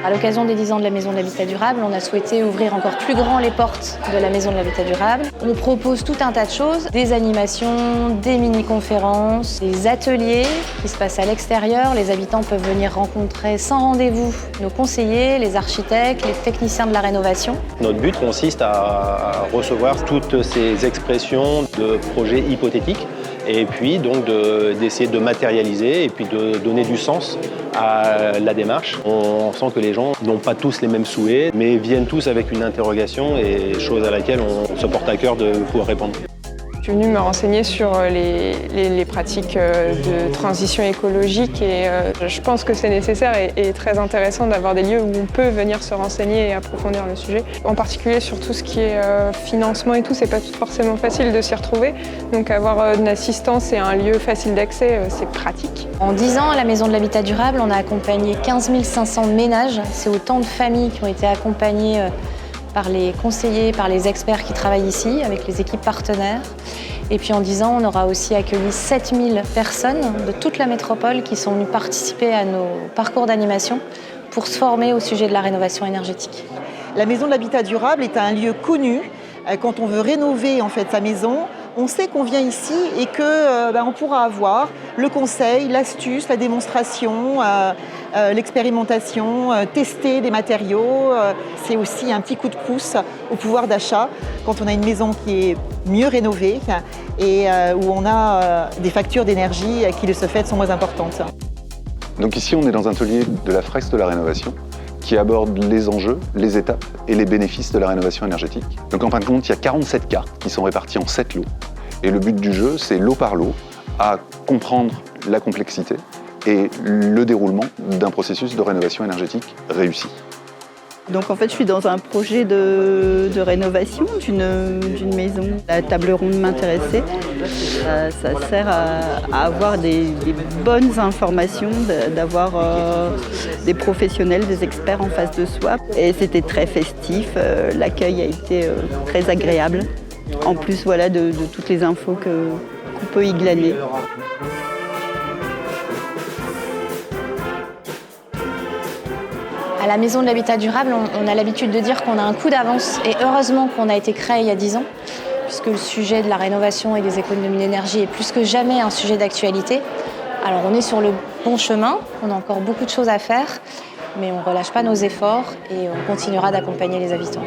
À l'occasion des 10 ans de la Maison de l'Habitat Durable, on a souhaité ouvrir encore plus grand les portes de la Maison de l'Habitat Durable. On propose tout un tas de choses, des animations, des mini-conférences, des ateliers qui se passent à l'extérieur. Les habitants peuvent venir rencontrer sans rendez-vous nos conseillers, les architectes, les techniciens de la rénovation. Notre but consiste à recevoir toutes ces expressions de projets hypothétiques et puis donc d'essayer de matérialiser et puis de donner du sens à la démarche. On sent que les gens n'ont pas tous les mêmes souhaits, mais viennent tous avec une interrogation et chose à laquelle on se porte à cœur de pouvoir répondre. Je suis venue me renseigner sur les pratiques de transition écologique et je pense que c'est nécessaire et très intéressant d'avoir des lieux où on peut venir se renseigner et approfondir le sujet. En particulier sur tout ce qui est financement et tout, c'est pas forcément facile de s'y retrouver. Donc avoir une assistance et un lieu facile d'accès, c'est pratique. En 10 ans, à la Maison de l'Habitat Durable, on a accompagné 15 500 ménages. C'est autant de familles qui ont été accompagnées par les conseillers, par les experts qui travaillent ici, avec les équipes partenaires. Et puis en 10 ans, on aura aussi accueilli 7000 personnes de toute la métropole qui sont venues participer à nos parcours d'animation pour se former au sujet de la rénovation énergétique. La Maison de l'Habitat Durable est un lieu connu. Quand on veut rénover en fait sa maison, on sait qu'on vient ici et qu'on pourra avoir le conseil, l'astuce, la démonstration, l'expérimentation, tester des matériaux. C'est aussi un petit coup de pouce au pouvoir d'achat quand on a une maison qui est mieux rénovée et où on a des factures d'énergie qui de ce fait sont moins importantes. Donc ici on est dans un atelier de la Frex de la rénovation qui aborde les enjeux, les étapes et les bénéfices de la rénovation énergétique. Donc en fin de compte, il y a 47 cartes qui sont réparties en 7 lots. Et le but du jeu, c'est lot par lot, à comprendre la complexité et le déroulement d'un processus de rénovation énergétique réussi. Donc en fait, je suis dans un projet de rénovation d'une maison. La table ronde m'intéressait. Ça sert à avoir des bonnes informations, d'avoir des professionnels, des experts en face de soi. Et c'était très festif, l'accueil a été très agréable. En plus voilà, de toutes les infos qu'on peut y glaner. À la Maison de l'Habitat Durable, on a l'habitude de dire qu'on a un coup d'avance et heureusement qu'on a été créé il y a 10 ans puisque le sujet de la rénovation et des économies d'énergie est plus que jamais un sujet d'actualité. Alors on est sur le bon chemin, on a encore beaucoup de choses à faire, mais on ne relâche pas nos efforts et on continuera d'accompagner les habitants.